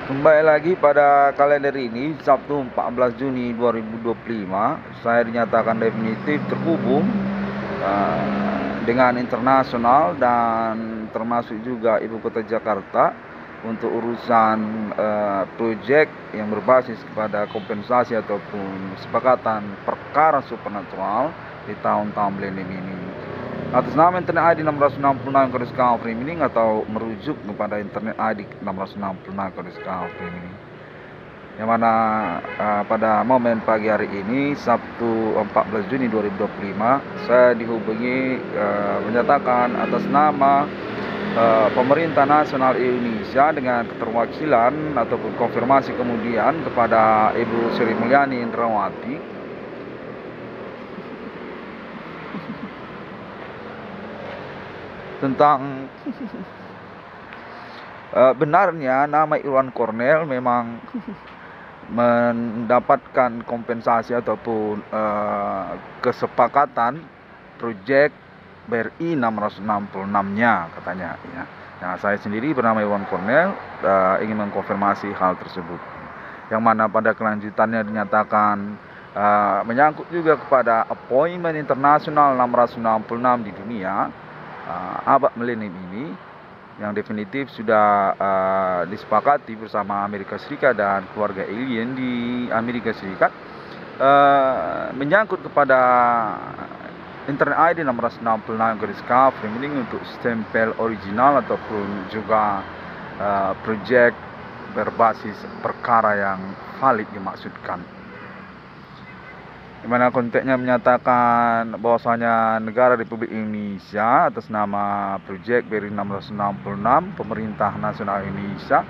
Kembali lagi pada kalender ini, Sabtu 14 Juni 2025, saya dinyatakan definitif terhubung dengan internasional dan termasuk juga ibu kota Jakarta untuk urusan proyek yang berbasis kepada kompensasi ataupun kesepakatan perkara supernatural di tahun-tahun milenium ini. Atas nama internet ID 666 garis kawal Free atau merujuk kepada internet ID 666 garis kawal Free, yang mana pada momen pagi hari ini Sabtu 14 Juni 2025 saya dihubungi menyatakan atas nama Pemerintah Nasional Indonesia dengan keterwakilan ataupun konfirmasi kemudian kepada Ibu Sri Mulyani Indrawati tentang benarnya nama Irwan Cornel memang mendapatkan kompensasi ataupun kesepakatan proyek BRI 666-nya katanya ya. Nah, saya sendiri bernama Irwan Cornel ingin mengkonfirmasi hal tersebut, yang mana pada kelanjutannya dinyatakan menyangkut juga kepada appointment internasional 666 di dunia abad milenium ini yang definitif sudah disepakati bersama Amerika Serikat dan keluarga alien di Amerika Serikat, menyangkut kepada internet ID 666 garis kawal untuk stempel original ataupun juga proyek berbasis perkara yang valid dimaksudkan, di mana konteksnya menyatakan bahwasanya negara Republik Indonesia atas nama proyek BRI 666 Pemerintah Nasional Indonesia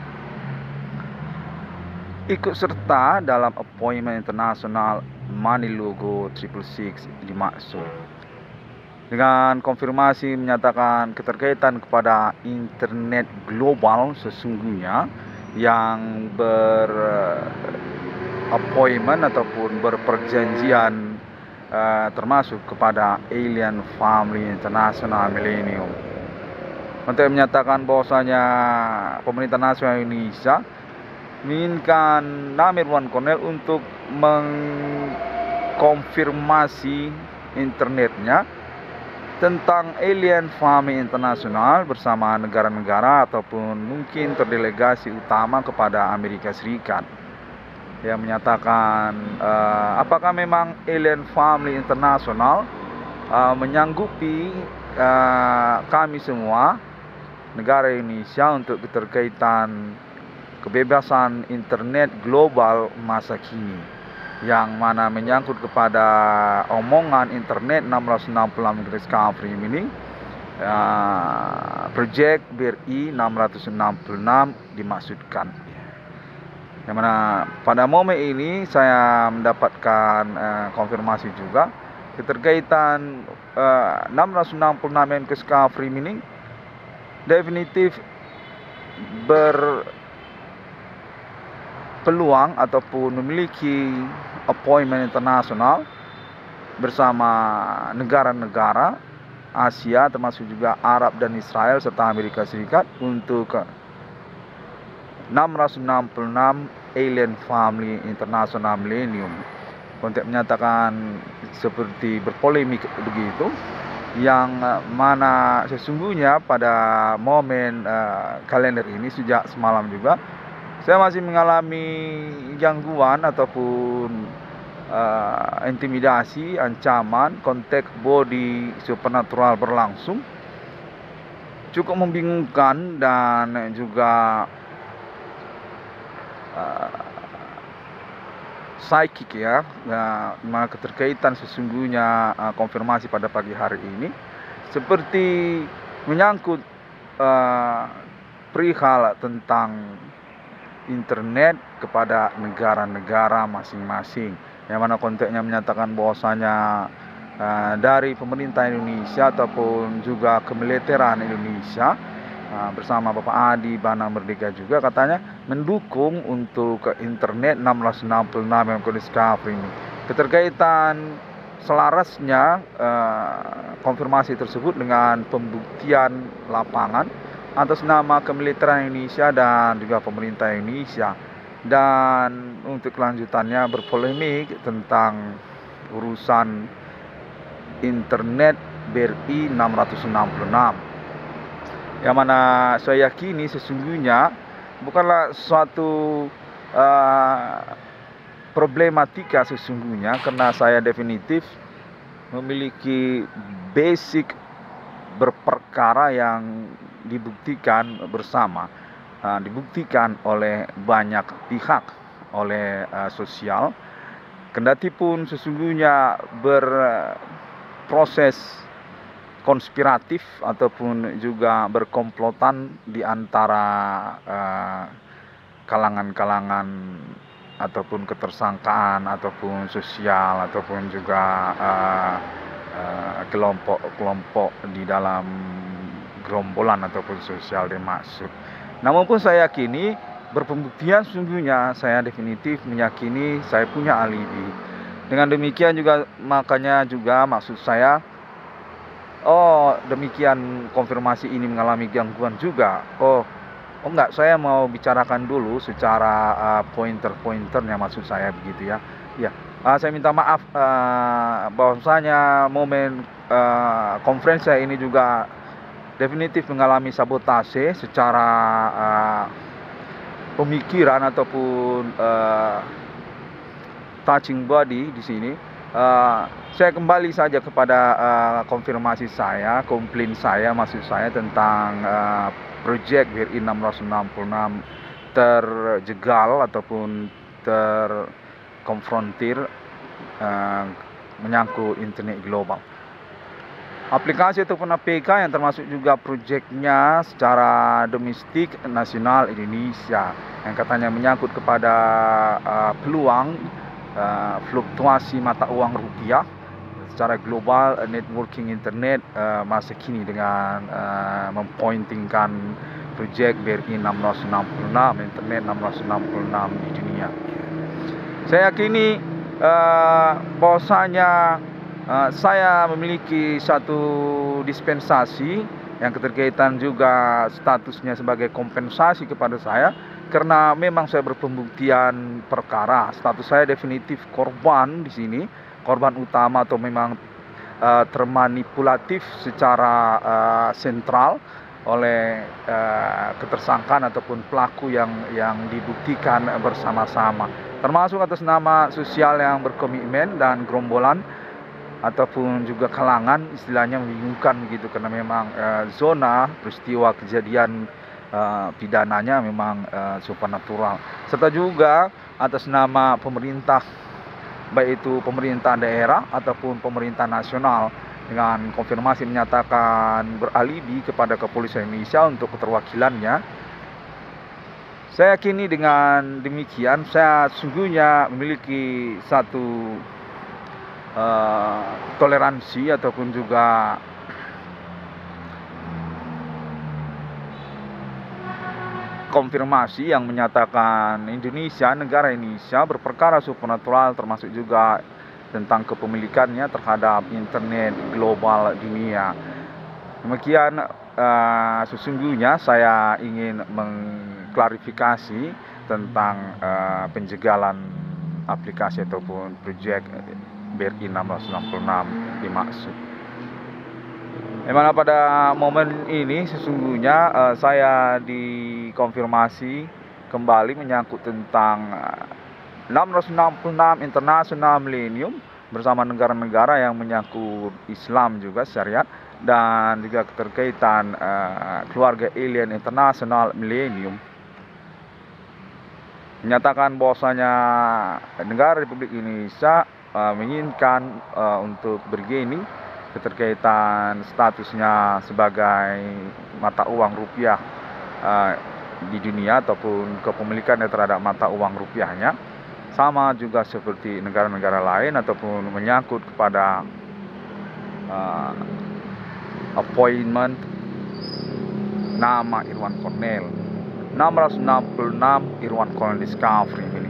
ikut serta dalam appointment internasional Money Logo 666 dimaksud, dengan konfirmasi menyatakan keterkaitan kepada internet global sesungguhnya yang appointment ataupun berperjanjian termasuk kepada Alien Family International Millennium, untuk menyatakan bahwasanya Pemerintah Nasional Indonesia menginginkan nama Irwan Cornel untuk mengkonfirmasi internetnya tentang Alien Family International bersama negara-negara ataupun mungkin terdelegasi utama kepada Amerika Serikat, yang menyatakan apakah memang Alien Family International menyanggupi kami semua negara Indonesia untuk keterkaitan kebebasan internet global masa kini, yang mana menyangkut kepada omongan internet 666 garis kawal Free proyek BRI 666 dimaksudkan. Yang mana pada momen ini saya mendapatkan konfirmasi juga keterkaitan 666 garis kawal Free definitif berpeluang ataupun memiliki appointment internasional bersama negara-negara Asia termasuk juga Arab dan Israel serta Amerika Serikat untuk 666 Alien Family International Millennium. Konteks menyatakan seperti berpolemik begitu, yang mana sesungguhnya pada momen kalender ini sejak semalam juga saya masih mengalami gangguan ataupun intimidasi, ancaman, konteks body supernatural berlangsung, cukup membingungkan dan juga psychic ya, mana keterkaitan sesungguhnya konfirmasi pada pagi hari ini seperti menyangkut perihal tentang internet kepada negara-negara masing-masing, yang mana konteksnya menyatakan bahwasanya dari pemerintah Indonesia ataupun juga kemiliteran Indonesia bersama Bapak Adi Bana Merdeka juga katanya mendukung untuk internet 666 yang garis kawal ini. Keterkaitan selarasnya konfirmasi tersebut dengan pembuktian lapangan atas nama kemiliteran Indonesia dan juga pemerintah Indonesia. Dan untuk kelanjutannya berpolemik tentang urusan internet BRI 666, yang mana saya yakini sesungguhnya bukanlah suatu problematika sesungguhnya, karena saya definitif memiliki basic berperkara yang dibuktikan bersama, dibuktikan oleh banyak pihak, oleh sosial. Kendati pun sesungguhnya berproses konspiratif ataupun juga berkomplotan di antara kalangan-kalangan ataupun ketersangkaan ataupun sosial ataupun juga kelompok-kelompok di dalam gerombolan ataupun sosial dimaksud. Namun pun saya yakini berpembuktian sesungguhnya saya definitif meyakini saya punya alibi. Dengan demikian juga makanya juga maksud saya, demikian konfirmasi ini mengalami gangguan juga. Oh enggak, saya mau bicarakan dulu secara pointer-pointernya, maksud saya begitu ya. Ya, saya minta maaf bahwasanya momen konferensi ini juga definitif mengalami sabotase secara pemikiran ataupun touching body di sini. Saya kembali saja kepada konfirmasi saya, komplain saya, maksud saya tentang proyek BRI 666 terjegal ataupun terkonfrontir menyangkut internet global. Aplikasi ataupun APK yang termasuk juga proyeknya secara domestik nasional Indonesia yang katanya menyangkut kepada peluang fluktuasi mata uang rupiah secara global, networking internet masa kini dengan mempointingkan proyek BRI 666, internet 666 di dunia. Saya yakini bahwasanya saya memiliki satu dispensasi yang keterkaitan juga statusnya sebagai kompensasi kepada saya, karena memang saya berpembuktian perkara. Status saya definitif korban di sini, korban utama atau memang termanipulatif secara sentral oleh ketersangkaan ataupun pelaku yang dibuktikan bersama-sama, termasuk atas nama sosial yang berkomitmen dan gerombolan ataupun juga kalangan, istilahnya membingungkan begitu, karena memang zona peristiwa kejadian pidananya memang supernatural, serta juga atas nama pemerintah, baik itu pemerintah daerah ataupun pemerintah nasional, dengan konfirmasi menyatakan beralibi kepada kepolisian Indonesia untuk keterwakilannya. Saya yakini dengan demikian saya sungguhnya memiliki satu toleransi ataupun juga konfirmasi yang menyatakan Indonesia, negara Indonesia berperkara supernatural, termasuk juga tentang kepemilikannya terhadap internet global dunia. Demikian sesungguhnya saya ingin mengklarifikasi tentang penjegalan aplikasi ataupun proyek BRI 666 dimaksud. Dimana pada momen ini sesungguhnya saya dikonfirmasi kembali menyangkut tentang 666 International Millennium bersama negara-negara yang menyangkut Islam juga, syariat, dan juga keterkaitan keluarga alien International Millennium. Menyatakan bahwasanya negara Republik Indonesia menginginkan untuk bergaining keterkaitan statusnya sebagai mata uang rupiah di dunia ataupun kepemilikannya terhadap mata uang rupiahnya, sama juga seperti negara-negara lain, ataupun menyangkut kepada appointment nama Irwan Cornel 666 Irwan Cornel Discovery ini.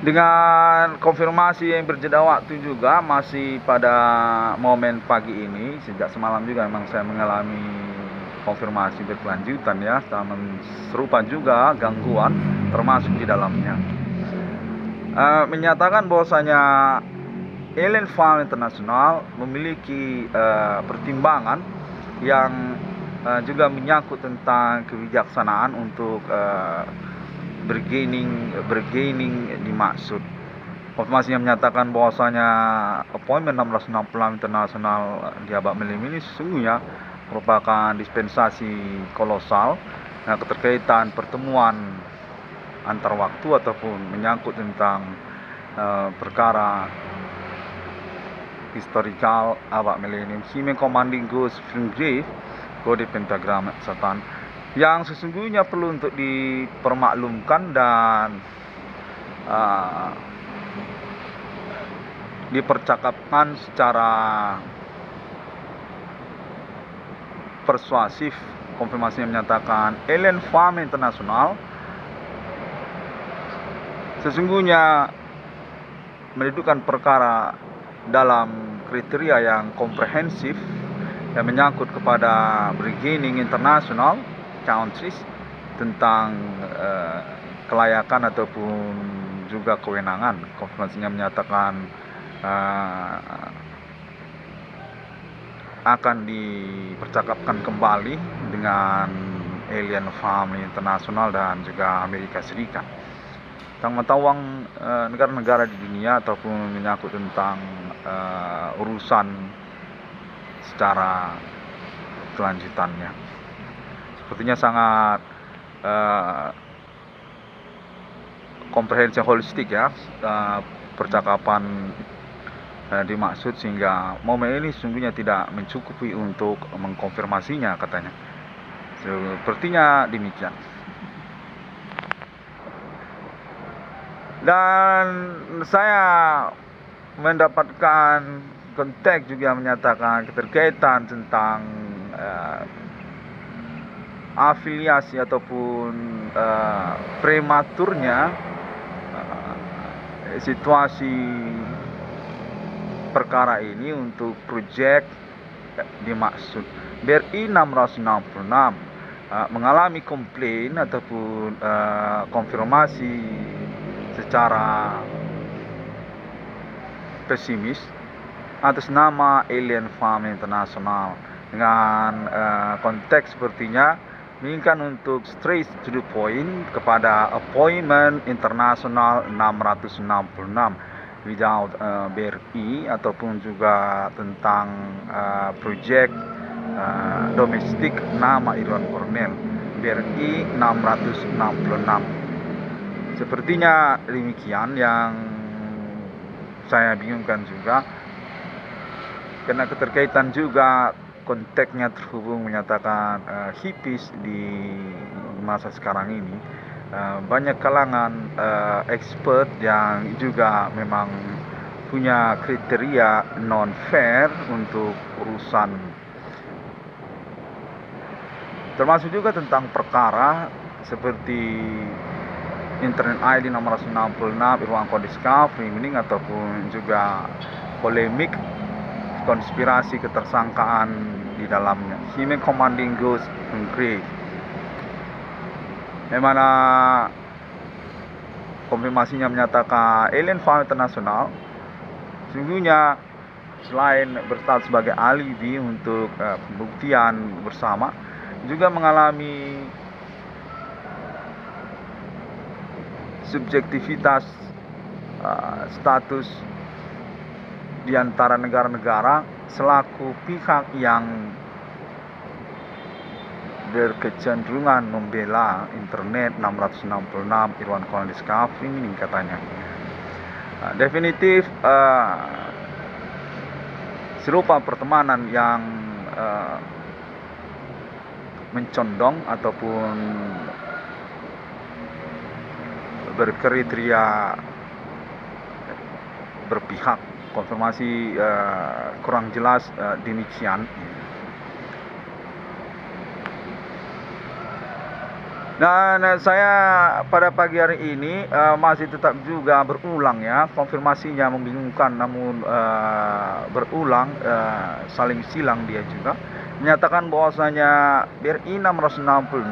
Dengan konfirmasi yang berjeda waktu juga masih pada momen pagi ini, sejak semalam juga memang saya mengalami konfirmasi berkelanjutan ya, sama serupa juga gangguan termasuk di dalamnya. Menyatakan bahwasanya Alien Farm International memiliki pertimbangan yang juga menyangkut tentang kebijaksanaan untuk bergaining dimaksud. Konfirmasinya menyatakan bahwasanya appointment 666 internasional di Abak Melim ini sesungguhnya merupakan dispensasi kolosal. Nah, keterkaitan pertemuan antar waktu ataupun menyangkut tentang perkara historical Abak Millennium Human Commanding Ghost Grave kode pentagram Satan yang sesungguhnya perlu untuk dipermaklumkan dan dipercakapkan secara persuasif. Konfirmasinya menyatakan Alien Farm International sesungguhnya mendudukkan perkara dalam kriteria yang komprehensif yang menyangkut kepada bargaining international countries tentang kelayakan ataupun juga kewenangan. Konfirmasinya menyatakan akan dipercakapkan kembali dengan Alien Farm International dan juga Amerika Serikat. Tawang negara-negara di dunia ataupun menyangkut tentang urusan secara kelanjutannya. Sepertinya sangat komprehensif holistik ya percakapan dimaksud, sehingga momen ini sesungguhnya tidak mencukupi untuk mengkonfirmasinya katanya. Sepertinya demikian. Dan saya mendapatkan konteks juga menyatakan keterkaitan tentang afiliasi ataupun prematurnya situasi perkara ini untuk proyek dimaksud. BRI 666 mengalami komplain ataupun konfirmasi secara pesimis atas nama Alien Farm International dengan konteks sepertinya menginginkan untuk straight to the point kepada appointment internasional 666 without BRI ataupun juga tentang proyek domestik nama Irwan Cornell BRI 666. Sepertinya demikian yang saya bingungkan juga, karena keterkaitan juga konteksnya terhubung menyatakan hippies di masa sekarang ini. Banyak kalangan expert yang juga memang punya kriteria non fair untuk urusan, termasuk juga tentang perkara seperti Internet ID 666 Irwan Discovery meaning ataupun juga polemik konspirasi ketersangkaan di dalamnya. Human Commanding Ghost Grave, yang mana konfirmasinya menyatakan Alien Farm International sesungguhnya selain berstatus sebagai alibi untuk pembuktian bersama, juga mengalami subjektivitas status di antara negara-negara selaku pihak yang berkecenderungan membela internet 666 Irwan Cornell Discovery ini katanya. Definitif serupa pertemanan yang mencondong ataupun berkriteria berpihak. Konfirmasi kurang jelas demikian. Dan saya pada pagi hari ini masih tetap juga berulang ya, konfirmasinya membingungkan namun berulang, saling silang dia juga menyatakan bahwasanya BRI 666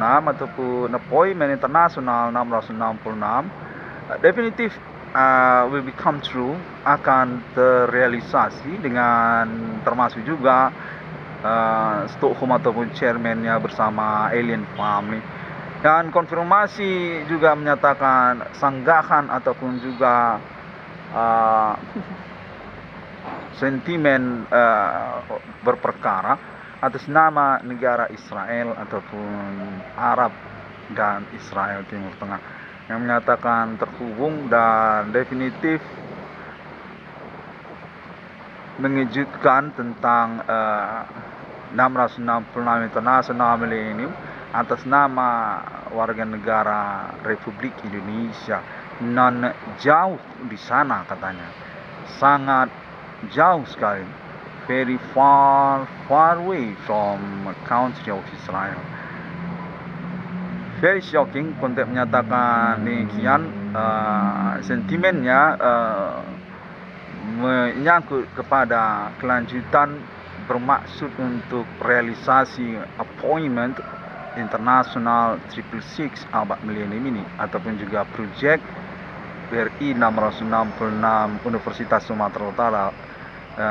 ataupun appointment internasional 666 definitif will become true, akan terrealisasi dengan termasuk juga Stockholm ataupun chairman-nya bersama Alien Family. Dan konfirmasi juga menyatakan sanggahan ataupun juga sentimen berperkara atas nama negara Israel ataupun Arab dan Israel Timur Tengah, yang menyatakan terhubung dan definitif mengejutkan tentang 666 International Millennium atas nama warga negara Republik Indonesia. Non jauh di sana katanya, sangat jauh sekali, very far away from country of Israel. Very shocking, konteks menyatakan demikian. Sentimennya menyangkut kepada kelanjutan bermaksud untuk realisasi appointment internasional 666 abad milenium ini ataupun juga projek BRI 666 Universitas Sumatera Utara,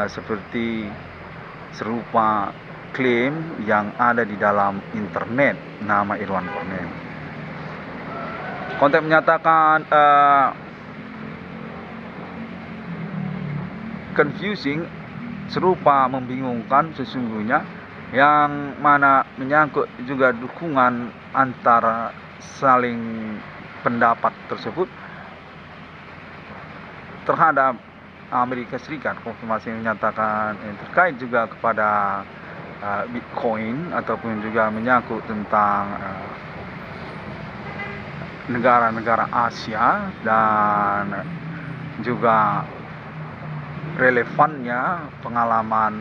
seperti serupa klaim yang ada di dalam internet nama Irwan Cornel. Konteks menyatakan confusing, serupa membingungkan sesungguhnya, yang mana menyangkut juga dukungan antara saling pendapat tersebut terhadap Amerika Serikat. Konfirmasi menyatakan terkait juga kepada Bitcoin ataupun juga menyangkut tentang negara-negara Asia dan juga relevannya pengalaman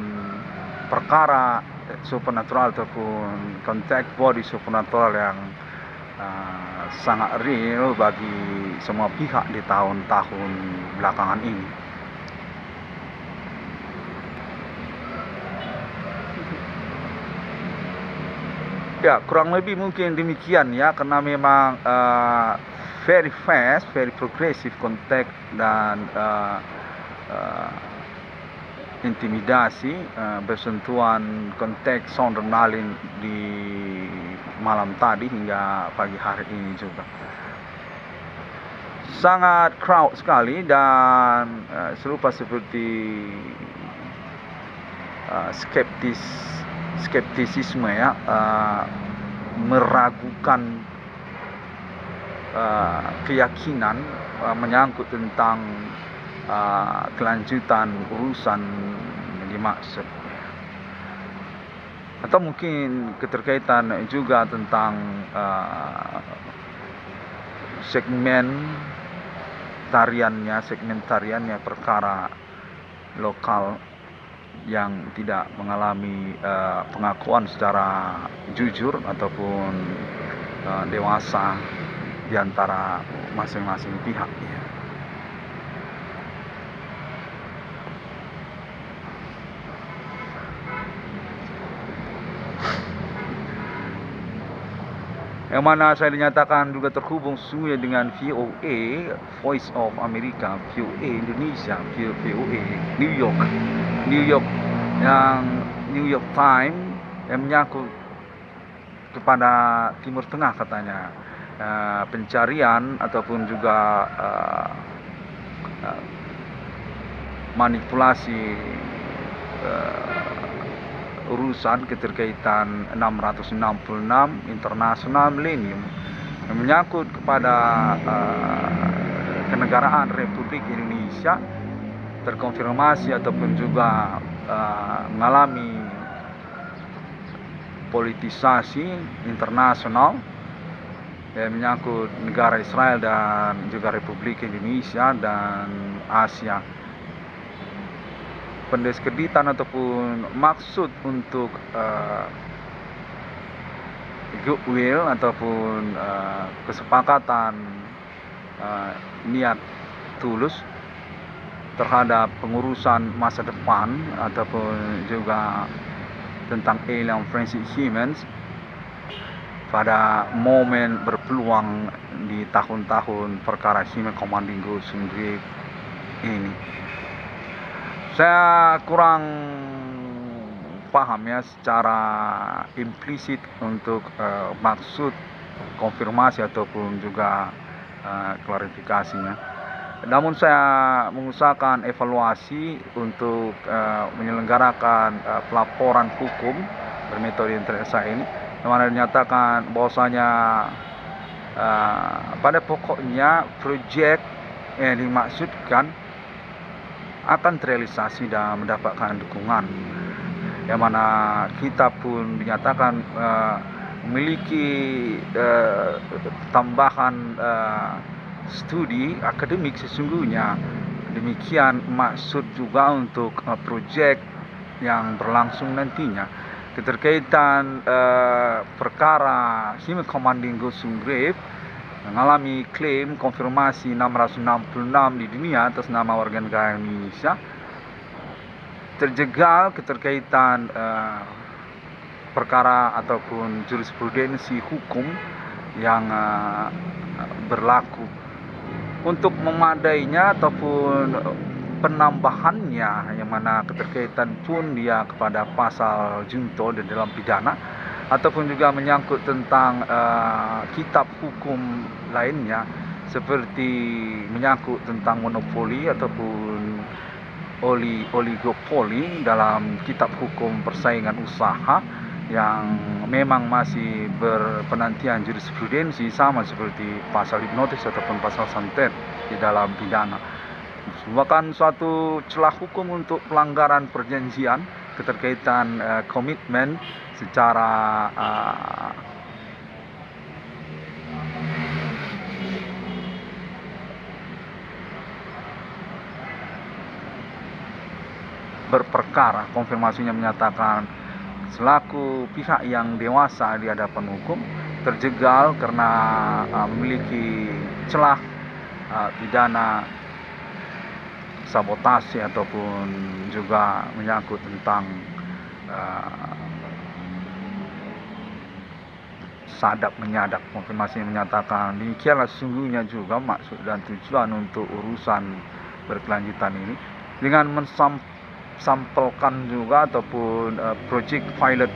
perkara supernatural ataupun konteks body supernatural yang sangat real bagi semua pihak di tahun-tahun belakangan ini. Ya, kurang lebih mungkin demikian ya, karena memang very fast, very progressive konteks dan intimidasi bersentuhan konteks sound adrenalin di malam tadi hingga pagi hari ini juga sangat crowd sekali dan serupa seperti skeptisisme ya, meragukan keyakinan menyangkut tentang kelanjutan urusan dimaksud, atau mungkin keterkaitan juga tentang segmen tariannya perkara lokal yang tidak mengalami pengakuan secara jujur ataupun dewasa di antara masing-masing pihak. Yang mana saya dinyatakan juga terhubung sesungguhnya dengan VOA, Voice of America, VOA Indonesia, VOA New York, yang New York Times yang menyangkut kepada Timur Tengah katanya, pencarian ataupun juga manipulasi urusan keterkaitan 666 International Millennium yang menyangkut kepada kenegaraan Republik Indonesia terkonfirmasi ataupun juga mengalami politisasi internasional yang menyangkut negara Israel dan juga Republik Indonesia dan Asia. Pendiskreditan ataupun maksud untuk goodwill ataupun kesepakatan niat tulus terhadap pengurusan masa depan ataupun juga tentang Alien Friendship Humans pada momen berpeluang di tahun-tahun perkara Human Commanding Ghost Grave ini. Saya kurang paham ya secara implisit untuk maksud konfirmasi ataupun juga klarifikasinya. Namun saya mengusahakan evaluasi untuk menyelenggarakan pelaporan hukum bermetode interesa ini, di mana dinyatakan bahwasanya pada pokoknya proyek yang dimaksudkan akan terrealisasi dan mendapatkan dukungan, yang mana kita pun dinyatakan memiliki tambahan studi akademik sesungguhnya. Demikian maksud juga untuk proyek yang berlangsung nantinya. Keterkaitan perkara Human Commanding Ghost Grave mengalami klaim konfirmasi 666 di dunia atas nama warga negara Indonesia, terjegal keterkaitan perkara ataupun jurisprudensi hukum yang berlaku. Untuk memadainya ataupun penambahannya, yang mana keterkaitan pun dia kepada pasal junto di dalam pidana, ataupun juga menyangkut tentang kitab hukum lainnya seperti menyangkut tentang monopoli ataupun oligopoli dalam kitab hukum persaingan usaha yang memang masih berpenantian jurisprudensi sama seperti pasal hipnotis ataupun pasal santet di dalam pidana. Merupakan suatu celah hukum untuk pelanggaran perjanjian keterkaitan komitmen secara berperkara. Konfirmasinya menyatakan selaku pihak yang dewasa di hadapan hukum terjegal karena memiliki celah pidana sabotase ataupun juga menyangkut tentang sadap menyadap. Konfirmasi menyatakan demikianlah sesungguhnya juga maksud dan tujuan untuk urusan berkelanjutan ini, dengan mensampelkan juga ataupun project pilot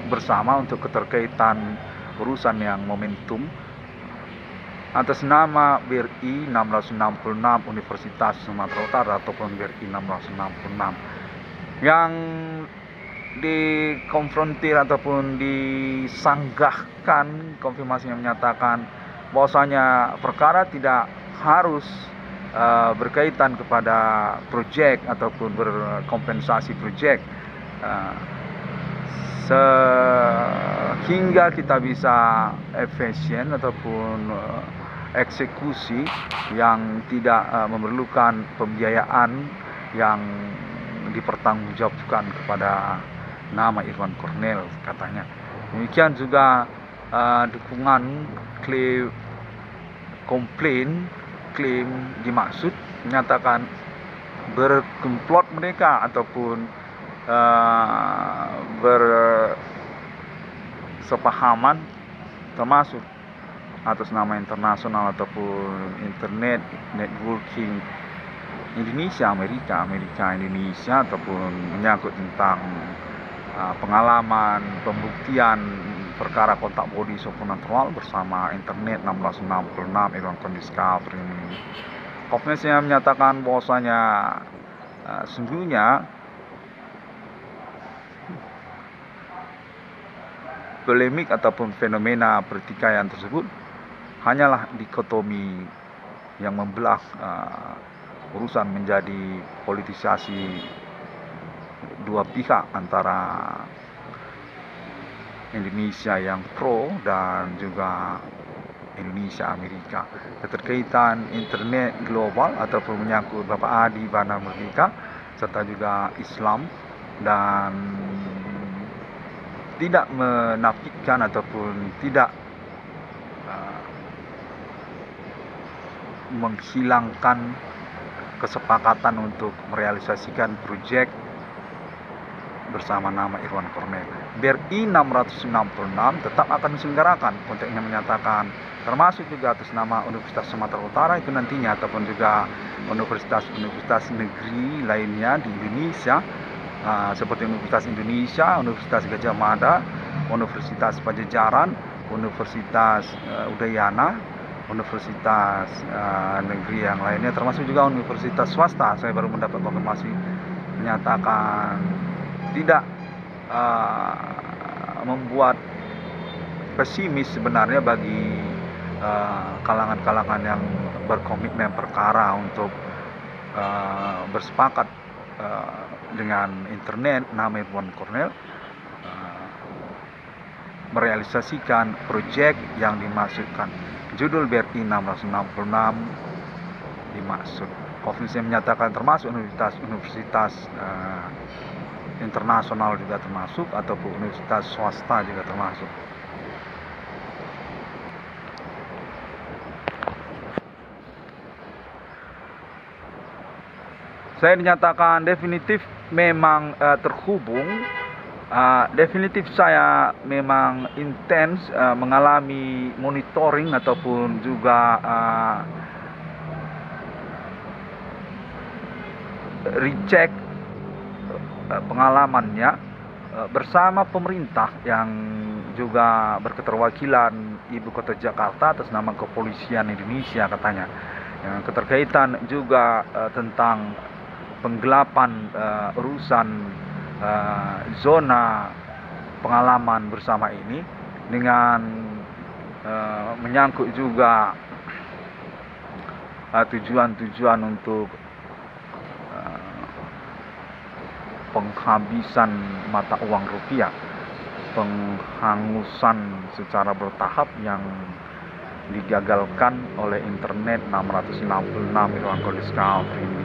bersama untuk keterkaitan urusan yang momentum atas nama BRI 666 Universitas Sumatera Utara ataupun BRI 666 yang dikonfrontir ataupun disanggahkan. Konfirmasinya menyatakan bahwasanya perkara tidak harus berkaitan kepada proyek ataupun berkompensasi proyek sehingga kita bisa efisien ataupun eksekusi yang tidak memerlukan pembiayaan yang dipertanggungjawabkan kepada nama Irwan Cornell katanya. Demikian juga dukungan klaim dimaksud menyatakan berkomplot mereka ataupun bersepahaman termasuk atas nama internasional ataupun internet networking Indonesia Amerika Indonesia, ataupun menyangkut tentang pengalaman pembuktian perkara kontak body supernatural bersama internet 1666 Irwan Discovery. Konfirmasinya menyatakan bahwasanya sungguhnya polemik ataupun fenomena pertikaian tersebut hanyalah dikotomi yang membelah urusan menjadi politisasi dua pihak antara Indonesia yang pro dan juga Indonesia Amerika. Keterkaitan internet global ataupun menyangkut Bapak Adi Bana Merdeka serta juga Islam dan tidak menafikan ataupun tidak menghilangkan kesepakatan untuk merealisasikan proyek bersama nama Irwan Cornel. BRI 666 tetap akan diselenggarakan. Konteksnya menyatakan termasuk juga atas nama Universitas Sumatera Utara itu nantinya, ataupun juga universitas-universitas negeri lainnya di Indonesia, seperti Universitas Indonesia, Universitas Gajah Mada, Universitas Pajajaran, Universitas Udayana, universitas negeri yang lainnya, termasuk juga universitas swasta. Saya baru mendapat konfirmasi menyatakan tidak membuat pesimis sebenarnya bagi kalangan-kalangan yang berkomitmen perkara untuk bersepakat dengan internet nama Irwan Cornel merealisasikan proyek yang dimaksudkan. Judul BRI 666 dimaksud. Konvensi menyatakan termasuk universitas internasional juga termasuk, ataupun universitas swasta juga termasuk. Saya dinyatakan definitif memang terhubung. Definitif saya memang intens mengalami monitoring ataupun juga recheck pengalamannya bersama pemerintah yang juga berketerwakilan Ibu Kota Jakarta atas nama Kepolisian Indonesia katanya, yang keterkaitan juga tentang penggelapan urusan zona pengalaman bersama ini, dengan menyangkut juga tujuan-tujuan untuk penghabisan mata uang rupiah, penghangusan secara bertahap yang digagalkan oleh internet 666 Irwan Cornel ini.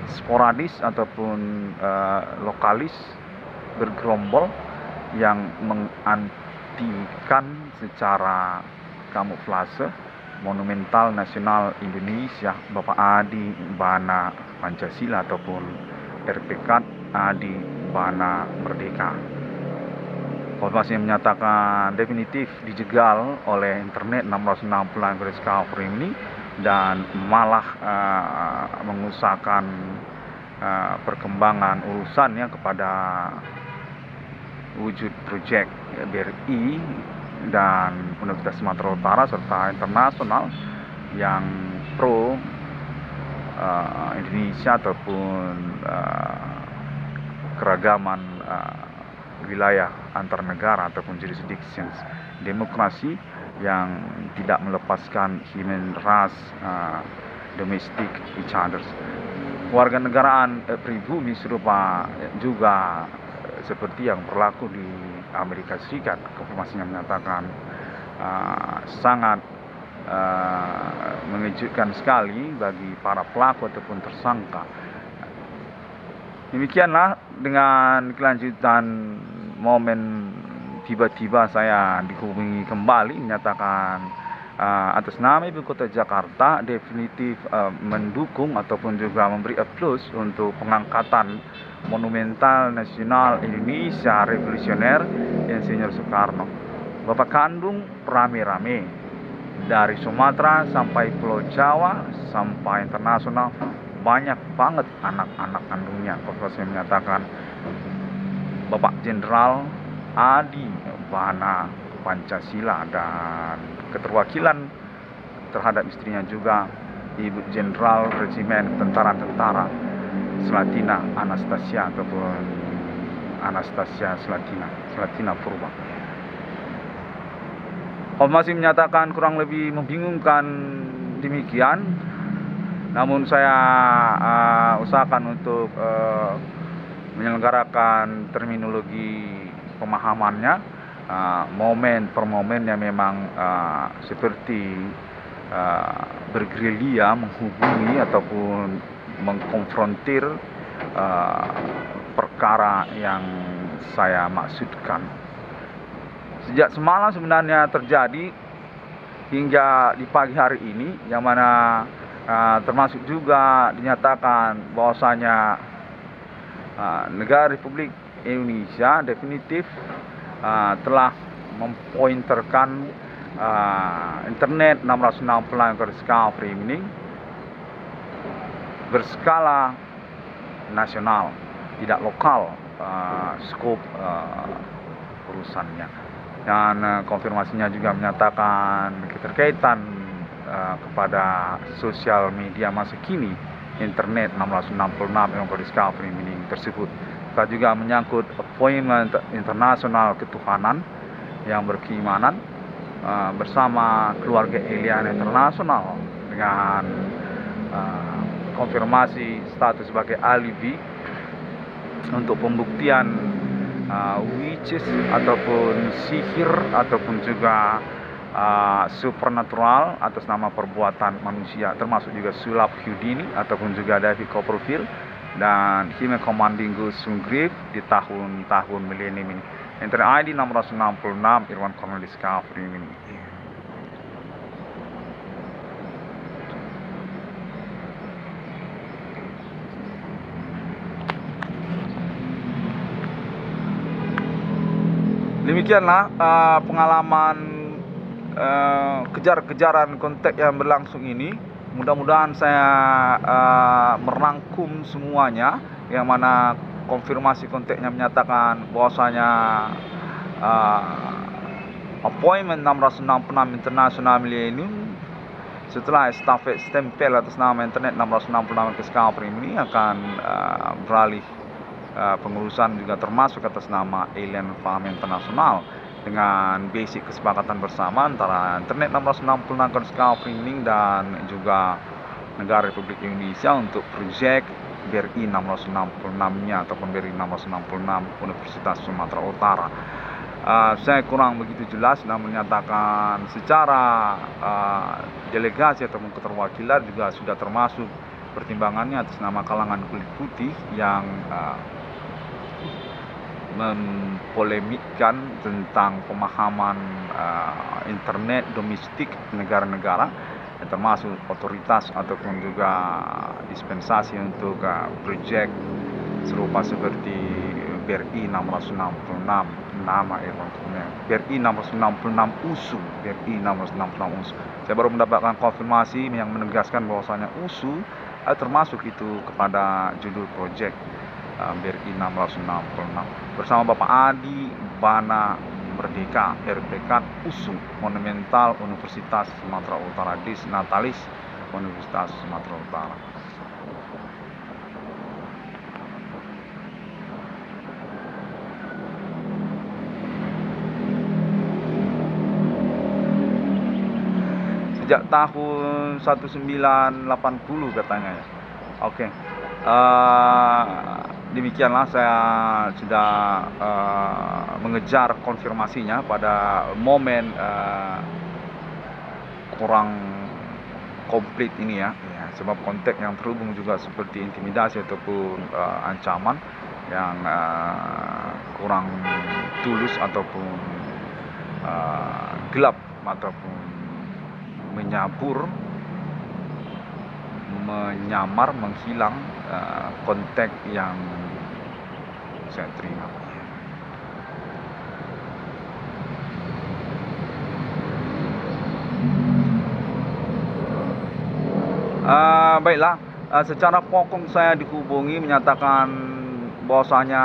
Sporadis ataupun lokalis bergerombol yang mengantikan secara kamuflase monumental nasional Indonesia Bapak Adi Bana Pancasila ataupun RPK Adi Bana Merdeka. Konfirmasi menyatakan definitif dijegal oleh internet 666 ini, dan malah mengusahakan perkembangan urusannya kepada wujud proyek BRI dan Universitas Sumatera Utara serta internasional yang pro Indonesia ataupun keragaman wilayah antar negara ataupun jurisdictions, demokrasi yang tidak melepaskan human rights, domestic each others. Warga negaraan pribumi serupa juga seperti yang berlaku di Amerika Serikat. Konfirmasinya menyatakan sangat mengejutkan sekali bagi para pelaku ataupun tersangka. Demikianlah dengan kelanjutan momen tiba-tiba saya dihubungi kembali menyatakan atas nama Ibu Kota Jakarta definitif mendukung ataupun juga memberi applause untuk pengangkatan monumental nasional Indonesia revolusioner Insinyur Soekarno. Bapak kandung rame-rame dari Sumatera sampai Pulau Jawa sampai internasional, banyak banget anak-anak kandungnya. Konfirmasi menyatakan Bapak Jenderal Adi Bana Pancasila dan keterwakilan terhadap istrinya juga Ibu Jenderal Regimen Tentara-Tentara Slatina Anastasia ataupun Anastasia Slatina Purba. Konfirmasi menyatakan kurang lebih membingungkan demikian, namun saya usahakan untuk menyelenggarakan terminologi pemahamannya, momen per momennya memang seperti bergerilya menghubungi ataupun mengkonfrontir perkara yang saya maksudkan. Sejak semalam sebenarnya terjadi hingga di pagi hari ini, yang mana termasuk juga dinyatakan bahwasanya negara Republik Indonesia definitif telah mempointerkan internet 666 skala streaming berskala nasional, tidak lokal skop urusannya. Dan konfirmasinya juga menyatakan keterkaitan kepada sosial media masa kini internet 666 yang berdiscovery meaning tersebut. Kita juga menyangkut appointment internasional ketuhanan yang berkeimanan bersama keluarga alien internasional dengan konfirmasi status sebagai alibi untuk pembuktian witches ataupun sihir ataupun juga supernatural atas nama perbuatan manusia, termasuk juga sulap Houdini ataupun juga David Copperfield dan Human Commanding Ghost Sunggrave di tahun-tahun milenium ini. Internet ID 666 Irwan Cornel Discovery ini. Demikianlah pengalaman kejar-kejaran kontak yang berlangsung ini. Mudah-mudahan saya merangkum semuanya, yang mana konfirmasi kontaknya menyatakan bahwasanya appointment 666 International Millennium setelah estafet stempel atas nama internet 666 Discovery ini akan beralih pengurusan juga termasuk atas nama Alien Farm International dengan basic kesepakatan bersama antara internet 666 Discovery dan juga negara Republik Indonesia untuk proyek BRI 666-nya ataupun BRI 666 Universitas Sumatera Utara. Saya kurang begitu jelas dan menyatakan secara delegasi ataupun keterwakilan juga sudah termasuk pertimbangannya atas nama kalangan kulit putih yang mempolemikkan tentang pemahaman internet domestik negara-negara, termasuk otoritas ataupun juga dispensasi untuk proyek serupa seperti BRI 666 nama Irwan Cornel, BRI 666 USU, BRI 666 USU. Saya baru mendapatkan konfirmasi yang menegaskan bahwasanya USU termasuk itu kepada judul proyek BRI 666 bersama Bapak Adi Bana Merdeka RPK USU Monumental Universitas Sumatera Utara Dis Natalis Universitas Sumatera Utara. Sejak tahun 1980 katanya ya. Oke. Demikianlah saya sudah mengejar konfirmasinya pada momen kurang komplit ini ya, sebab konteks yang terhubung juga seperti intimidasi ataupun ancaman yang kurang tulus ataupun gelap ataupun menyamar, menghilang konteks yang saya terima. Baiklah, secara pokok saya dihubungi menyatakan bahwasanya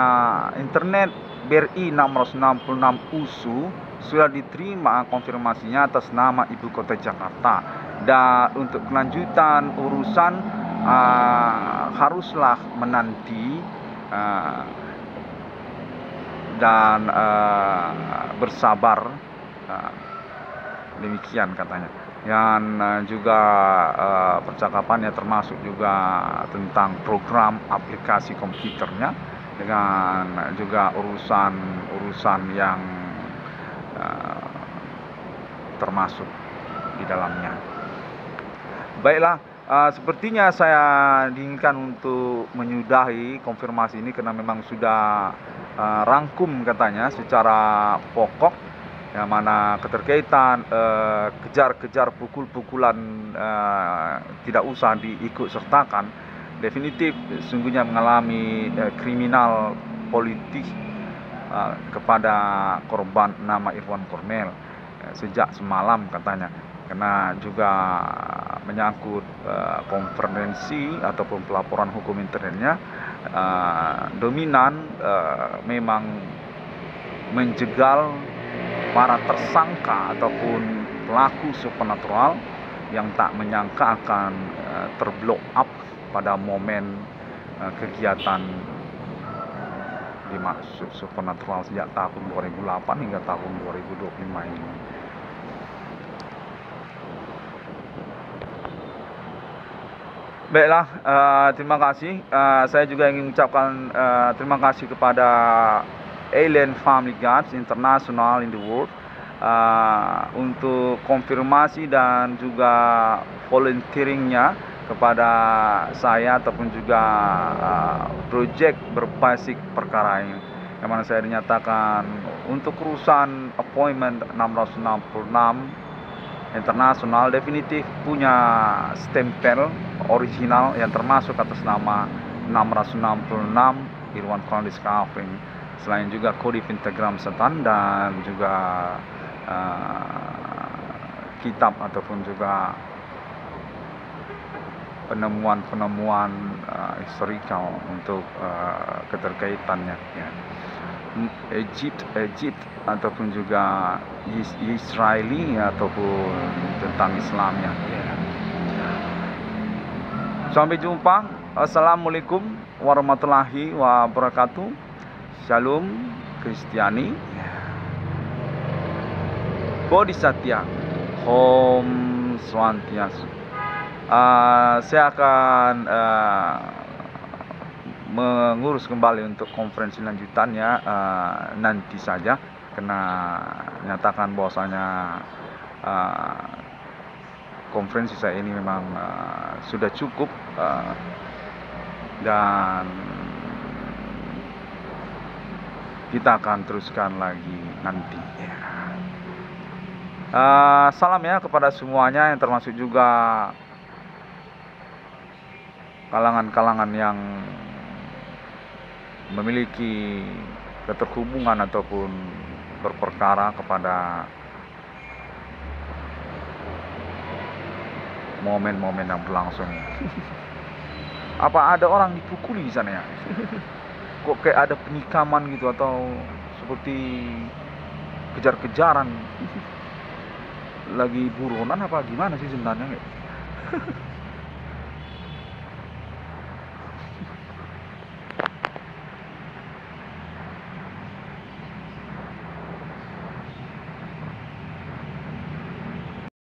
internet BRI 666 USU sudah diterima konfirmasinya atas nama Ibu Kota Jakarta, dan untuk kelanjutan urusan haruslah menanti dan bersabar, demikian katanya. Dan juga percakapannya termasuk juga tentang program aplikasi komputernya dengan juga urusan yang termasuk di dalamnya. Baiklah, sepertinya saya diinginkan untuk menyudahi konfirmasi ini karena memang sudah rangkum katanya secara pokok, yang mana keterkaitan kejar-kejar pukul-pukulan tidak usah diikut sertakan, definitif sungguhnya mengalami kriminal politik kepada korban nama Irwan Kornel sejak semalam katanya, karena juga menyangkut konferensi ataupun pelaporan hukum internetnya. Dominan memang menjegal para tersangka ataupun pelaku supernatural yang tak menyangka akan terblow up pada momen kegiatan dimaksud supernatural sejak tahun 2008 hingga tahun 2025 ini. Baiklah, terima kasih. Saya juga ingin mengucapkan terima kasih kepada Alien Family Guards International in the World untuk konfirmasi dan juga volunteeringnya kepada saya ataupun juga project berbasis perkara ini, yang mana saya dinyatakan untuk urusan appointment 666 internasional definitif punya stempel original yang termasuk atas nama 666 Irwan Kornel Discovering, selain juga kode pentagram setan dan juga kitab ataupun juga penemuan-penemuan historical untuk keterkaitannya ya. Egypt ataupun juga Israeli ataupun tentang Islamnya ya. Sampai jumpa. Assalamualaikum warahmatullahi wabarakatuh. Shalom Kristiani. Bodhisattva. Om Swantiastu. Saya akan mengurus kembali untuk konferensi lanjutannya nanti saja, karena nyatakan bahwasanya konferensi saya ini memang sudah cukup dan kita akan teruskan lagi nanti. Salam ya kepada semuanya, yang termasuk juga kalangan-kalangan yang memiliki keterhubungan ataupun berperkara kepada momen-momen yang berlangsung. Apa ada orang dipukuli di sana ya? Kok kayak ada penikaman gitu, atau seperti kejar-kejaran lagi buronan apa gimana sih sebenarnya?